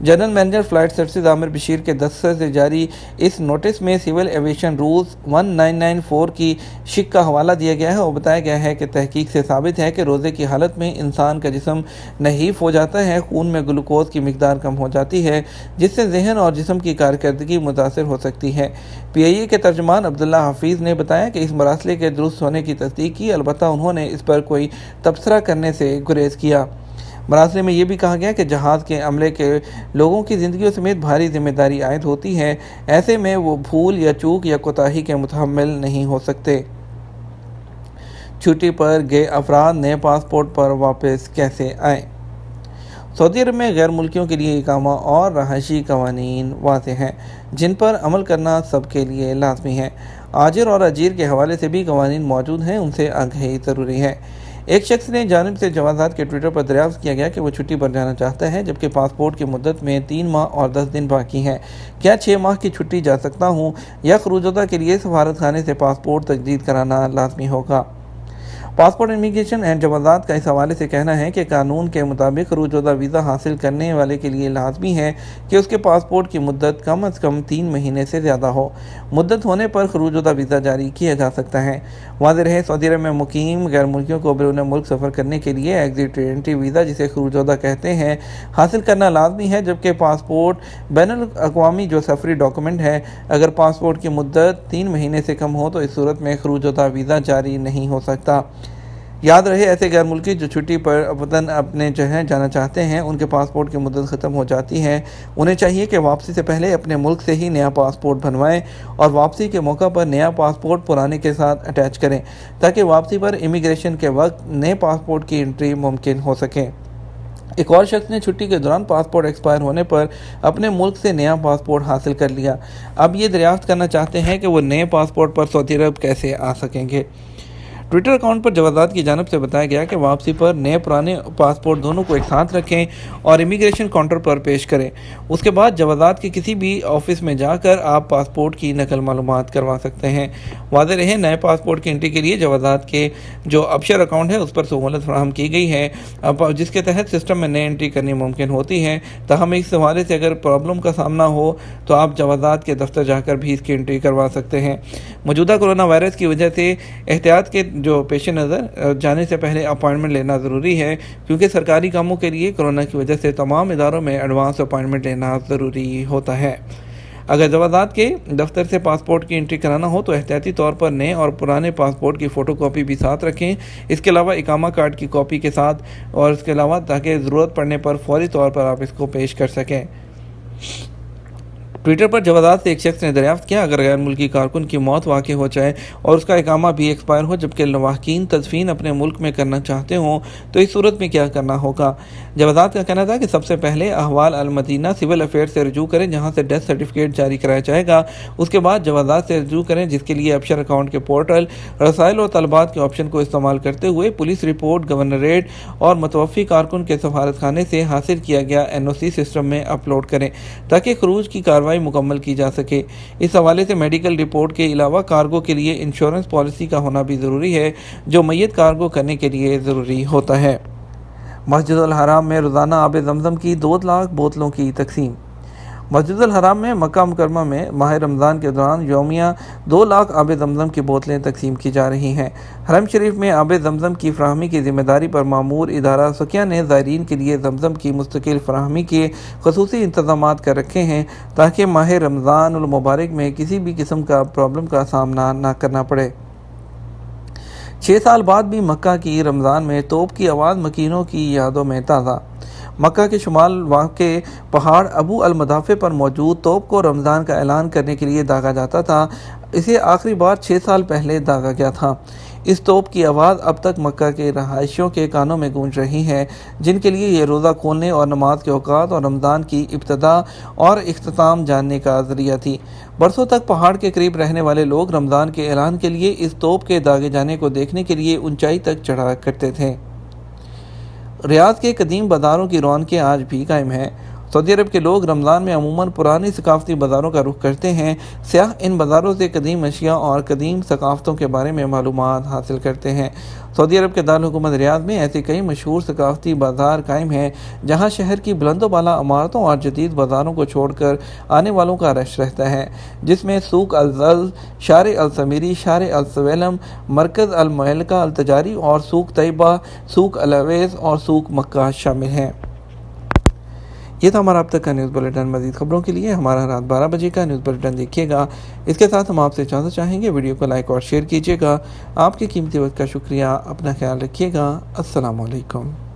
General manager flight services عامر بشیر کے دفتر سے جاری اس نوٹس میں سول ایویشن رولز 1994 کی شق کا حوالہ دیا گیا ہے اور بتایا گیا ہے کہ تحقیق سے ثابت ہے کہ روزے کی حالت میں انسان کا جسم نحیف ہو جاتا ہے، خون میں گلوکوز کی مقدار کم ہو جاتی ہے، جس سے ذہن اور جسم کی کارکردگی متاثر ہو سکتی ہے۔ PIA کے ترجمان عبداللہ حفیظ نے بتایا کہ اس مراسلے کے درست ہونے کی تصدیق کی، البتہ انہوں نے اس پر کوئی تبصرہ کرنے سے گریز کیا۔ مراسلے میں یہ بھی کہا گیا کہ جہاز کے عملے کے لوگوں کی زندگیوں سمیت بھاری ذمہ داری عائد ہوتی ہے، ایسے میں وہ بھول یا چوک یا کوتاہی کے متحمل نہیں ہو سکتے۔ چھٹی پر گئے افراد نئے پاسپورٹ پر واپس کیسے آئیں؟ سعودی عرب میں غیر ملکیوں کے لیے اقامہ اور رہائشی قوانین واضح ہیں، جن پر عمل کرنا سب کے لیے لازمی ہے۔ آجر اور اجیر کے حوالے سے بھی قوانین موجود ہیں، ان سے آگاہی ضروری ہے۔ ایک شخص نے جانب سے جوازات کے ٹویٹر پر دریافت کیا گیا کہ وہ چھٹی پر جانا چاہتا ہے، جبکہ پاسپورٹ کی مدت میں 3 ماہ اور 10 دن باقی ہیں۔ کیا 6 ماہ کی چھٹی جا سکتا ہوں یا خروج کے لیے سفارت خانے سے پاسپورٹ تجدید کرانا لازمی ہوگا؟ پاسپورٹ امیگریشن اینڈ جوازات کا اس حوالے سے کہنا ہے کہ قانون کے مطابق خروج ویزا حاصل کرنے والے کے لیے لازمی ہے کہ اس کے پاسپورٹ کی مدت کم از کم 3 مہینے سے زیادہ ہو۔ مدت ہونے پر خروج ویزا جاری کیا جا سکتا ہے۔ واضح رہے، سعودی عرب میں مقیم غیر ملکیوں کو بیرون ملک سفر کرنے کے لیے ایگزٹ انٹری ویزا، جسے خروج کہتے ہیں، حاصل کرنا لازمی ہے، جبکہ پاسپورٹ بین الاقوامی جو سفری ڈاکومنٹ ہے، اگر پاسپورٹ کی مدت 3 مہینے سے کم ہو تو اس صورت میں خروج ویزا جاری نہیں ہو سکتا۔ یاد رہے، ایسے غیر ملکی جو چھٹی پر وطن اپنے جہاں جانا چاہتے ہیں، ان کے پاسپورٹ کی مدت ختم ہو جاتی ہے، انہیں چاہیے کہ واپسی سے پہلے اپنے ملک سے ہی نیا پاسپورٹ بنوائیں اور واپسی کے موقع پر نیا پاسپورٹ پرانے کے ساتھ اٹیچ کریں، تاکہ واپسی پر امیگریشن کے وقت نئے پاسپورٹ کی انٹری ممکن ہو سکے۔ ایک اور شخص نے چھٹی کے دوران پاسپورٹ ایکسپائر ہونے پر اپنے ملک سے نیا پاسپورٹ حاصل کر لیا۔ اب یہ دریافت کرنا چاہتے ہیں کہ وہ نئے پاسپورٹ پر سعودی عرب کیسے آ سکیں گے۔ ٹویٹر اکاؤنٹ پر جوازات کی جانب سے بتایا گیا کہ واپسی پر نئے پرانے پاسپورٹ دونوں کو ایک ساتھ رکھیں اور امیگریشن کاؤنٹر پر پیش کریں۔ اس کے بعد جوازات کے کسی بھی آفس میں جا کر آپ پاسپورٹ کی نقل معلومات کروا سکتے ہیں۔ واضح رہے، نئے پاسپورٹ کی انٹری کے لیے جوازات کے جو ابشر اکاؤنٹ ہے اس پر سہولت فراہم کی گئی ہے، جس کے تحت سسٹم میں نئے انٹری کرنی ممکن ہوتی ہے۔ تاہم اس حوالے سے اگر پرابلم کا سامنا ہو تو آپ جوازات کے دفتر جا کر بھی اس کی انٹری کروا سکتے ہیں۔ موجودہ کورونا وائرس کی وجہ سے احتیاط کے جو پیش نظر جانے سے پہلے اپائنٹمنٹ لینا ضروری ہے، کیونکہ سرکاری کاموں کے لیے کورونا کی وجہ سے تمام اداروں میں ایڈوانس اپائنٹمنٹ لینا ضروری ہوتا ہے۔ اگر جوازات کے دفتر سے پاسپورٹ کی انٹری کرانا ہو تو احتیاطی طور پر نئے اور پرانے پاسپورٹ کی فوٹو کاپی بھی ساتھ رکھیں، اس کے علاوہ اقامہ کارڈ کی کاپی کے ساتھ، اور اس کے علاوہ تاکہ ضرورت پڑنے پر فوری طور پر آپ اس کو پیش کر سکیں۔ ٹویٹر پر جوازات سے ایک شخص نے دریافت کیا، اگر غیر ملکی کارکن کی موت واقع ہو جائے اور اس کا اقامہ بھی ایکسپائر ہو، جبکہ لواحقین تدفین اپنے ملک میں کرنا چاہتے ہوں تو اس صورت میں کیا کرنا ہوگا؟ جوازات کا کہنا تھا کہ سب سے پہلے احوال المدینہ سول افیئر سے رجوع کریں، جہاں سے ڈیتھ سرٹیفکیٹ جاری کرایا جائے گا۔ اس کے بعد جوازات سے رجوع کریں، جس کے لیے ابشر اکاؤنٹ کے پورٹل، رسائل اور طلبات کے آپشن کو استعمال کرتے ہوئے پولیس رپورٹ، گورنریٹ اور متوفی کارکن کے سفارت خانے سے حاصل کیا گیا NOC سسٹم میں اپلوڈ کریں، تاکہ خروج کی کارروائی مکمل کی جا سکے۔ اس حوالے سے میڈیکل رپورٹ کے علاوہ کارگو کے لیے انشورنس پالیسی کا ہونا بھی ضروری ہے، جو میت کارگو کرنے کے لیے ضروری ہوتا ہے۔ مسجد الحرام میں روزانہ آب زمزم کی 2 لاکھ بوتلوں کی تقسیم۔ مسجد الحرام میں مکہ مکرمہ میں ماہ رمضان کے دوران یومیہ 2 لاکھ آب زمزم کی بوتلیں تقسیم کی جا رہی ہیں۔ حرم شریف میں آب زمزم کی فراہمی کی ذمہ داری پر مامور ادارہ سقیہ نے زائرین کے لیے زمزم کی مستقل فراہمی کے خصوصی انتظامات کر رکھے ہیں، تاکہ ماہ رمضان المبارک میں کسی بھی قسم کا پرابلم کا سامنا نہ کرنا پڑے۔ 6 سال بعد بھی مکہ کی رمضان میں توپ کی آواز مکینوں کی یادوں میں تازہ۔ مکہ کے شمال واقع پہاڑ ابو المدافع پر موجود توپ کو رمضان کا اعلان کرنے کے لیے داغا جاتا تھا۔ اسے آخری بار 6 سال پہلے داغا گیا تھا۔ اس توپ کی آواز اب تک مکہ کے رہائشیوں کے کانوں میں گونج رہی ہے، جن کے لیے یہ روزہ کھولنے اور نماز کے اوقات اور رمضان کی ابتدا اور اختتام جاننے کا ذریعہ تھی۔ برسوں تک پہاڑ کے قریب رہنے والے لوگ رمضان کے اعلان کے لیے اس توپ کے داغے جانے کو دیکھنے کے لیے اونچائی تک چڑھا کرتے تھے۔ ریاض کے قدیم بازاروں کی رونقیں آج بھی قائم ہیں۔ سعودی عرب کے لوگ رمضان میں عموماً پرانی ثقافتی بازاروں کا رخ کرتے ہیں۔ سیاح ان بازاروں سے قدیم اشیاء اور قدیم ثقافتوں کے بارے میں معلومات حاصل کرتے ہیں۔ سعودی عرب کے دارالحکومت ریاض میں ایسے کئی مشہور ثقافتی بازار قائم ہیں جہاں شہر کی بلند و بالا عمارتوں اور جدید بازاروں کو چھوڑ کر آنے والوں کا رش رہتا ہے، جس میں سوق الزل، شارع السمیری، شارع السویلم، مرکز المعلقہ التجاری اور سوق طیبہ، سوق العویس اور سوق مکہ شامل ہیں۔ یہ تھا ہمارا اب تک کا نیوز بلیٹن۔ مزید خبروں کے لیے ہمارا رات 12 بجے کا نیوز بلیٹن دیکھیے گا۔ اس کے ساتھ ہم آپ سے اجازت چاہیں گے، ویڈیو کو لائک اور شیئر کیجیے گا۔ آپ کے قیمتی وقت کا شکریہ، اپنا خیال رکھیے گا۔ السلام علیکم۔